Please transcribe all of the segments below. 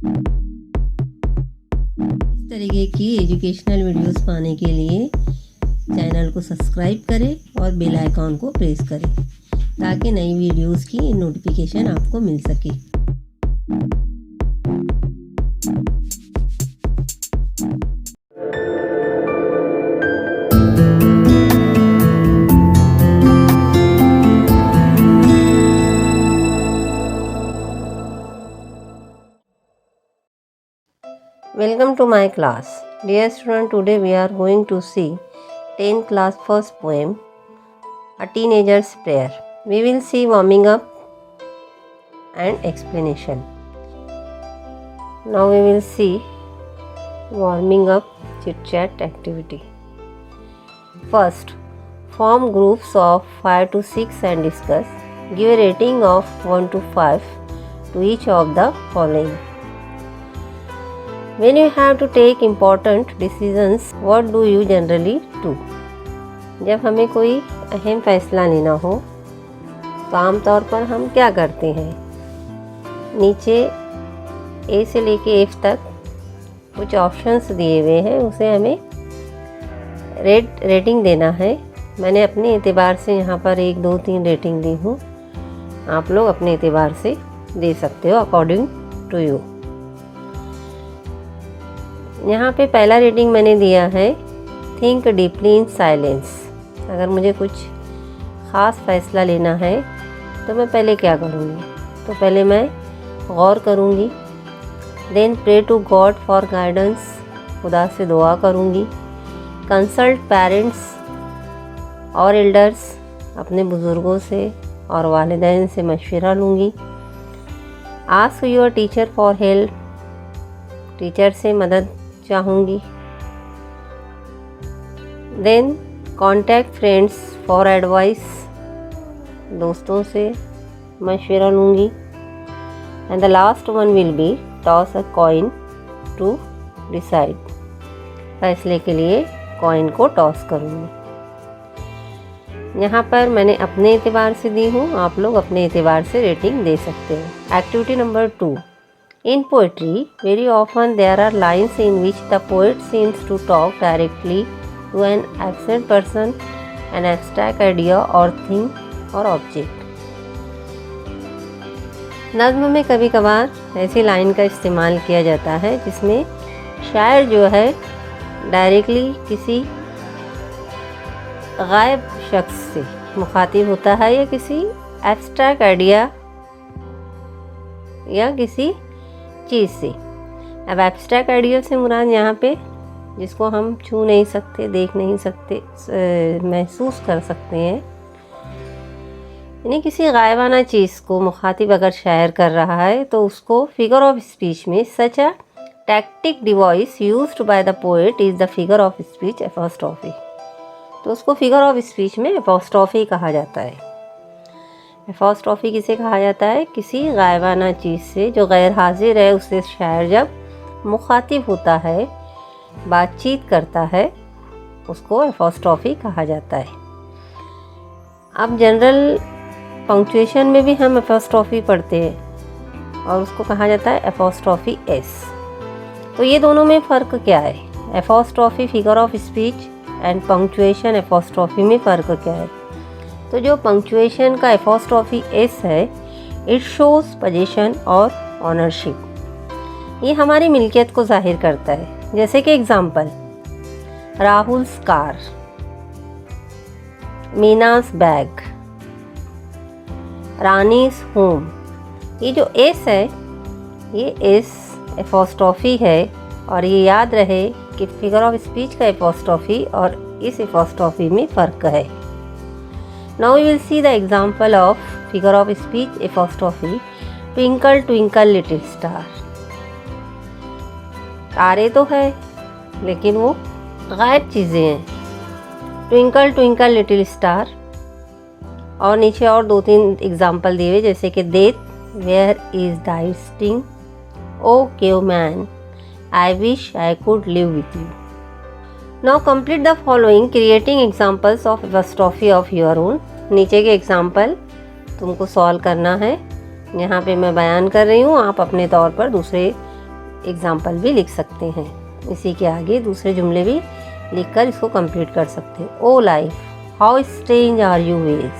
इस तरीके की एजुकेशनल वीडियोस पाने के लिए चैनल को सब्सक्राइब करें और बेल आइकॉन को प्रेस करें ताकि नई वीडियोस की नोटिफिकेशन आपको मिल सके। Welcome to my class. Dear student, today we are going to see 10th class first poem, A Teenager's Prayer. We will see warming up and explanation. Now we will see warming up chit chat activity. First, form groups of 5 to 6 and discuss. Give a rating of 1 to 5 to each of the following. When you have to take important decisions, what do you generally do? जब हमें कोई अहम फैसला लेना हो तो आमतौर पर हम क्या करते हैं? नीचे ए से लेके एफ तक कुछ ऑप्शंस दिए हुए हैं, उसे हमें रेटिंग देना है। मैंने अपने एतबार से यहाँ पर 1, 2, 3 रेटिंग दी हूँ। आप लोग अपने एतबार से दे सकते हो अकॉर्डिंग टू यू। यहाँ पे पहला रेटिंग मैंने दिया है थिंक डीपली इन साइलेंस। अगर मुझे कुछ ख़ास फैसला लेना है तो मैं पहले क्या करूँगी? तो पहले मैं गौर करूँगी। Then pray to God for guidance, खुदा से दुआ करूँगी। कंसल्ट पेरेंट्स और एल्डर्स, अपने बुज़ुर्गों से और वालिदैन से मशवरा लूँगी। Ask your teacher for help, teacher से मदद चाहूँगी। Then contact friends for advice, दोस्तों से मशवरा लूँगी। And the last one will be toss a coin to decide, फैसले के लिए कॉइन को टॉस करूँगी। यहाँ पर मैंने अपने एतबार से दी हूँ, आप लोग अपने एतबार से रेटिंग दे सकते हैं। Activity number 2, in poetry, very often there are lines in which the poet seems to talk directly to an absent person, an abstract idea or thing or object. नज़्म में कभी कभार ऐसी लाइन का इस्तेमाल किया जाता है जिसमें शायर जो है डायरेक्टली किसी गायब शख्स से मुखातिब होता है या किसी एब्स्ट्रैक्ट आइडिया या किसी चीज़ से। अब एब्स्ट्रैक्ट आइडिया से मुराद यहाँ पे जिसको हम छू नहीं सकते, देख नहीं सकते, महसूस कर सकते हैं, यानी किसी गायबाना चीज़ को मुखातिब अगर शायर कर रहा है तो उसको फिगर ऑफ स्पीच में such a tactic device used by the poet is the figure of speech apostrophe. तो उसको फिगर ऑफ स्पीच में एपोस्ट्रोफी कहा जाता है। एपोस्ट्रोफी किसे कहा जाता है? किसी गायबाना चीज़ से जो गैर हाजिर है उससे शायर जब मुखातिब होता है, बातचीत करता है, उसको एपोस्ट्रोफी कहा जाता है। अब जनरल पंक्चुएशन में भी हम एपोस्ट्रोफी पढ़ते हैं और उसको कहा जाता है एपोस्ट्रोफी एस। तो ये दोनों में फ़र्क क्या है? Apostrophe figure of speech and punctuation apostrophe में फ़र्क क्या है? तो जो पंक्चुएशन का एपोस्ट्रोफी एस है, इट शोज़ पोजीशन और ऑनरशिप। ये हमारी मिल्कियत को जाहिर करता है। जैसे कि example, Rahul's car, Meena's bag, Rani's home. ये जो एस है, ये एस एपोस्ट्रोफी है और ये याद रहे कि फिगर ऑफ स्पीच का एपोस्ट्रोफी और इस एपोस्ट्रोफी में फ़र्क है। Now we will see the example of figure of speech apostrophe, twinkle twinkle little star. तारे तो है लेकिन वो गायब चीज़ें हैं। ट्विंकल ट्विंकल लिटिल स्टार, और नीचे और 2-3 एग्जाम्पल दिए हुए जैसे कि death, where is thy sting, O cave man, I wish I could live with you. Now complete the following creating examples of apostrophe of your own. नीचे के example तुमको सॉल्व करना है, यहाँ पे मैं बयान कर रही हूँ, आप अपने तौर पर दूसरे एग्जाम्पल भी लिख सकते हैं। इसी के आगे दूसरे जुमले भी लिखकर इसको कंप्लीट कर सकते हैं। Oh life, how strange are you ways,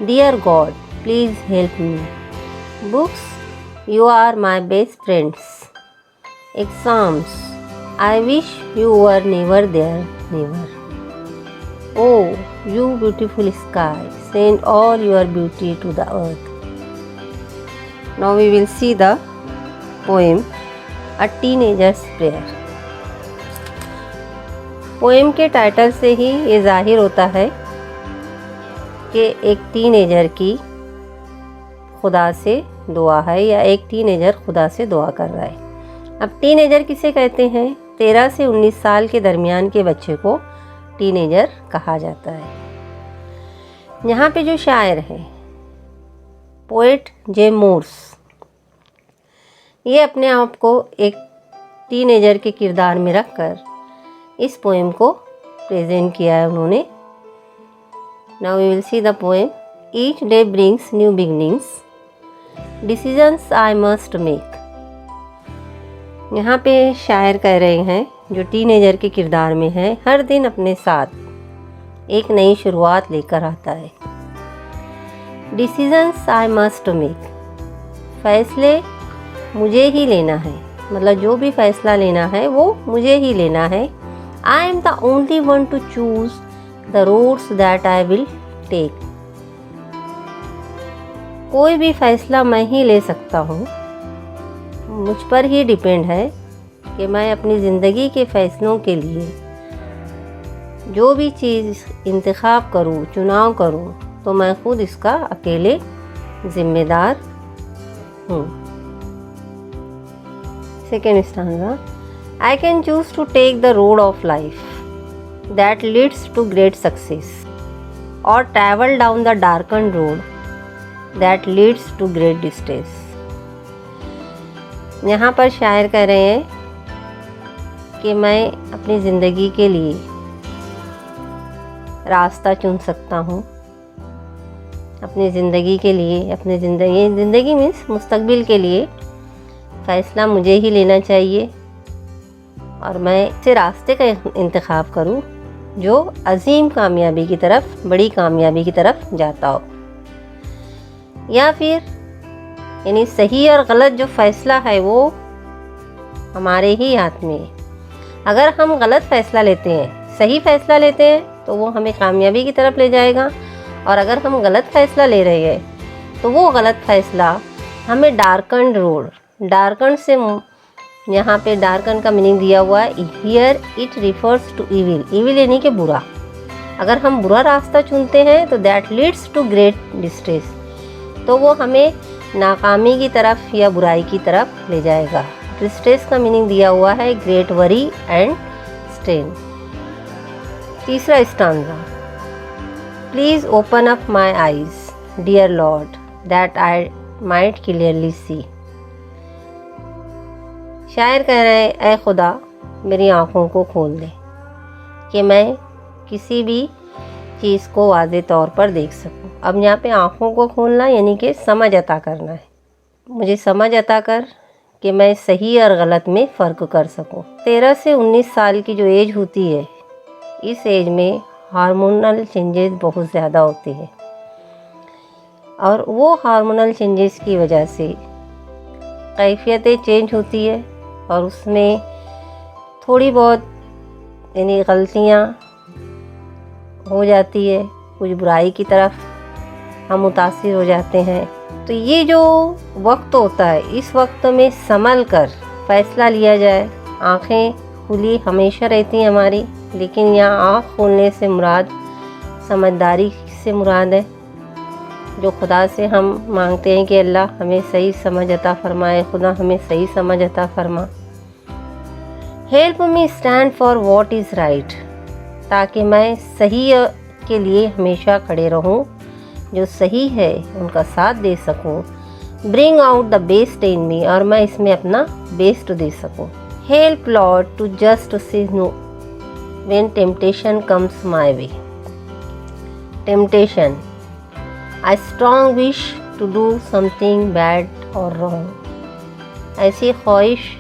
dear God please help me, books you are my best friends, exams I wish you were never there never, oh you beautiful sky send all your beauty to the earth. Now we will see the poem a teenagers prayer. Poem के title से ही ये जाहिर होता है कि एक teenager की खुदा से दुआ है या एक टीनेजर खुदा से दुआ कर रहा है। अब टीनेजर किसे कहते हैं? 13 से 19 साल के दरमियान के बच्चे को टीनेजर कहा जाता है। यहाँ पे जो शायर है पोएट जेम्स मूर्स, ये अपने आप को एक टीनेजर के किरदार में रखकर इस पोएम को प्रेजेंट किया है उन्होंने। Now we will see the poem. Each day brings new beginnings, decisions I must make. यहाँ पे शायर कह रहे हैं जो टीनेजर के किरदार में है, हर दिन अपने साथ एक नई शुरुआत लेकर आता है। डिसीजंस आई मस्ट मेक, फैसले मुझे ही लेना है, मतलब जो भी फैसला लेना है वो मुझे ही लेना है। I am the only one to choose the roads that I will take. कोई भी फैसला मैं ही ले सकता हूँ, मुझ पर ही डिपेंड है कि मैं अपनी ज़िंदगी के फ़ैसलों के लिए जो भी चीज़ इंतखाब करूँ, चुनाव करूँ, तो मैं खुद इसका अकेले ज़िम्मेदार हूँ। Second stanza. I can choose to take the road of life that leads to great success, or travel down the darkened road that leads to great distress. यहाँ पर शायर कह रहे हैं कि मैं अपनी ज़िंदगी के लिए रास्ता चुन सकता हूँ, अपनी ज़िंदगी के लिए, अपनी ज़िंदगी मीन्स मुस्तकबिल के लिए फ़ैसला मुझे ही लेना चाहिए और मैं ऐसे रास्ते का इंतखाब करूं जो अजीम कामयाबी की तरफ, बड़ी कामयाबी की तरफ जाता हो। या फिर यानी सही और गलत जो फ़ैसला है वो हमारे ही हाथ में है। अगर हम गलत फ़ैसला लेते हैं, सही फ़ैसला लेते हैं तो वो हमें कामयाबी की तरफ ले जाएगा, और अगर हम गलत फ़ैसला ले रहे हैं तो वो गलत फ़ैसला हमें डार्कन रोड, डार्कन से यहाँ पे डार्कन का मीनिंग दिया हुआ है here, it refers to evil, evil यानी कि बुरा। अगर हम बुरा रास्ता चुनते हैं तो that leads to great distress, तो वो हमें नाकामी की तरफ या बुराई की तरफ ले जाएगा। डिस्ट्रेस का मीनिंग दिया हुआ है ग्रेट वरी एंड स्ट्रेन। तीसरा stanza. Please open up my eyes dear Lord that I might clearly see. शायर कह रहे हैं, ऐ खुदा मेरी आँखों को खोल दे कि मैं किसी भी चीज़ को वाज़े तौर पर देख सकूं। अब यहाँ पे आँखों को खोलना यानी कि समझ अता करना है। मुझे समझ अता कर कि मैं सही और गलत में फ़र्क कर सकूं। 13 से 19 साल की जो एज होती है, इस एज में हार्मोनल चेंजेस बहुत ज़्यादा होते हैं और वो हार्मोनल चेंजेस की वजह से कैफियतें चेंज होती है और उसमें थोड़ी बहुत यानी गलतियाँ हो जाती है, कुछ बुराई की तरफ हम मुतासिर हो जाते हैं। तो ये जो वक्त होता है, इस वक्त में संभल कर फ़ैसला लिया जाए। आँखें खुली हमेशा रहती हैं हमारी, लेकिन यहाँ आँख खोलने से मुराद समझदारी से मुराद है, जो खुदा से हम मांगते हैं कि अल्लाह हमें सही समझ अता फरमाए, खुदा हमें सही समझ अता फरमा। Help me stand for what is right, ताकि मैं सही के लिए हमेशा खड़े रहूं, जो सही है उनका साथ दे सकूं। Bring out the best in me, और मैं इसमें अपना बेस्ट दे सकूं। Help Lord to just say no when temptation comes my way. Temptation, I strong wish to do something bad और रॉन्ग। ऐसी ख्वाहिश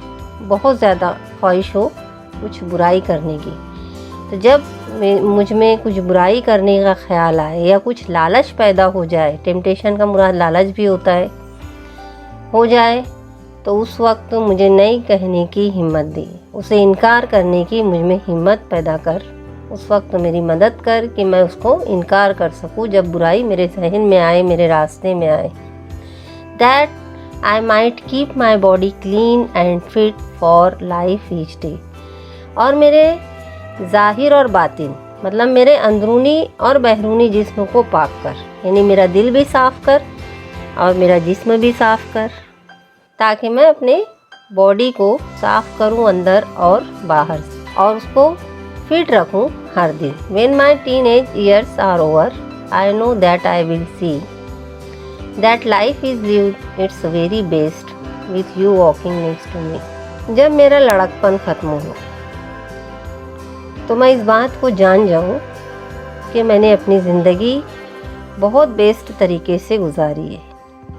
बहुत ज़्यादा ख्वाहिश हो कुछ बुराई करने की, तो जब मुझ में कुछ बुराई करने का ख्याल आए या कुछ लालच पैदा हो जाए, टेम्पटेशन का मुराद लालच भी होता है, हो जाए, तो उस वक्त मुझे नहीं कहने की हिम्मत दी, उसे इनकार करने की मुझ में हिम्मत पैदा कर, उस वक्त मेरी मदद कर कि मैं उसको इनकार कर सकूं जब बुराई मेरे जहन में आए, मेरे रास्ते में आए। That I might keep my body clean and fit for life each day। और मेरे ज़ाहिर और बातिन, मतलब मेरे अंदरूनी और बहरूनी जिस्म को पाक कर, यानी मेरा दिल भी साफ़ कर और मेरा जिस्म भी साफ़ कर, ताकि मैं अपने बॉडी को साफ़ करूं अंदर और बाहर से, और उसको फिट रखूं हर दिन। When my teenage years are over, I know that I will see that life is lived its very best with you walking next to me। जब मेरा लड़कपन ख़त्म हो तो मैं इस बात को जान जाऊं कि मैंने अपनी ज़िंदगी बहुत बेस्ट तरीके से गुजारी है।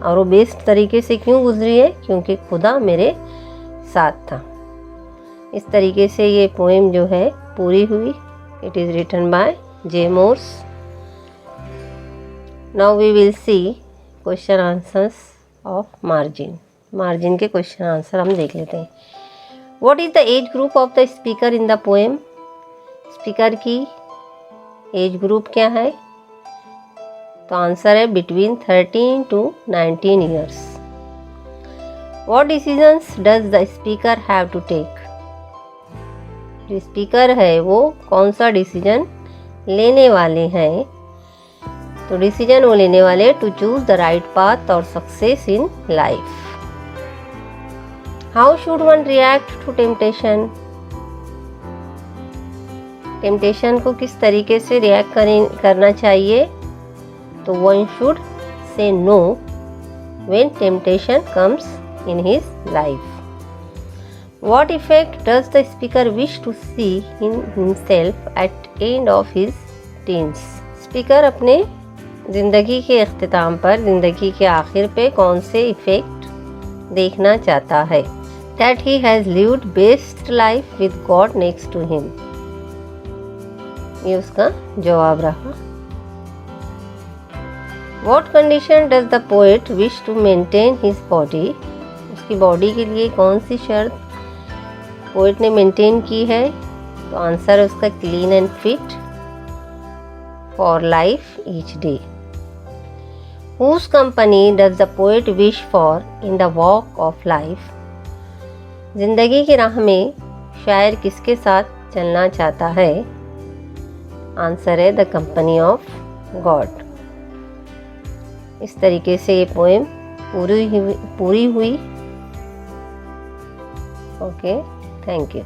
और वो बेस्ट तरीके से क्यों गुजरी है? क्योंकि खुदा मेरे साथ था। इस तरीके से ये पोएम जो है पूरी हुई। It is written by J Morse. Now we will see question answers of margin. Margin के क्वेश्चन आंसर हम देख लेते हैं। What is the age group of the speaker in the poem? Speaker की एज ग्रुप क्या है? तो answer है between 13 to 19 years. What decisions does the speaker have to take? जो स्पीकर है वो कौन सा डिसीजन लेने वाले हैं? तो डिसीजन वो लेने वाले to choose the right path और success in life. How should one react to temptation? Temptation को किस तरीके से रिएक्ट करना चाहिए? तो one should say no when temptation comes in his life. What effect does the speaker wish to see in himself at end of his teens? Speaker अपने ज़िंदगी के अख्तिताम पर, ज़िंदगी के आखिर पे कौन से इफ़ेक्ट देखना चाहता है? That he has lived best life with God next to him। ये उसका जवाब रहा। What condition does the poet wish to maintain his body? उसकी बॉडी के लिए कौन सी शर्त पोएट ने मेंटेन की है? तो आंसर है उसका clean and fit for life each day. Whose company does the poet wish for in the walk of life? जिंदगी की राह में शायर किसके साथ चलना चाहता है? आंसर है द कंपनी ऑफ गॉड। इस तरीके से ये पोएम पूरी हुई। Okay, thank you.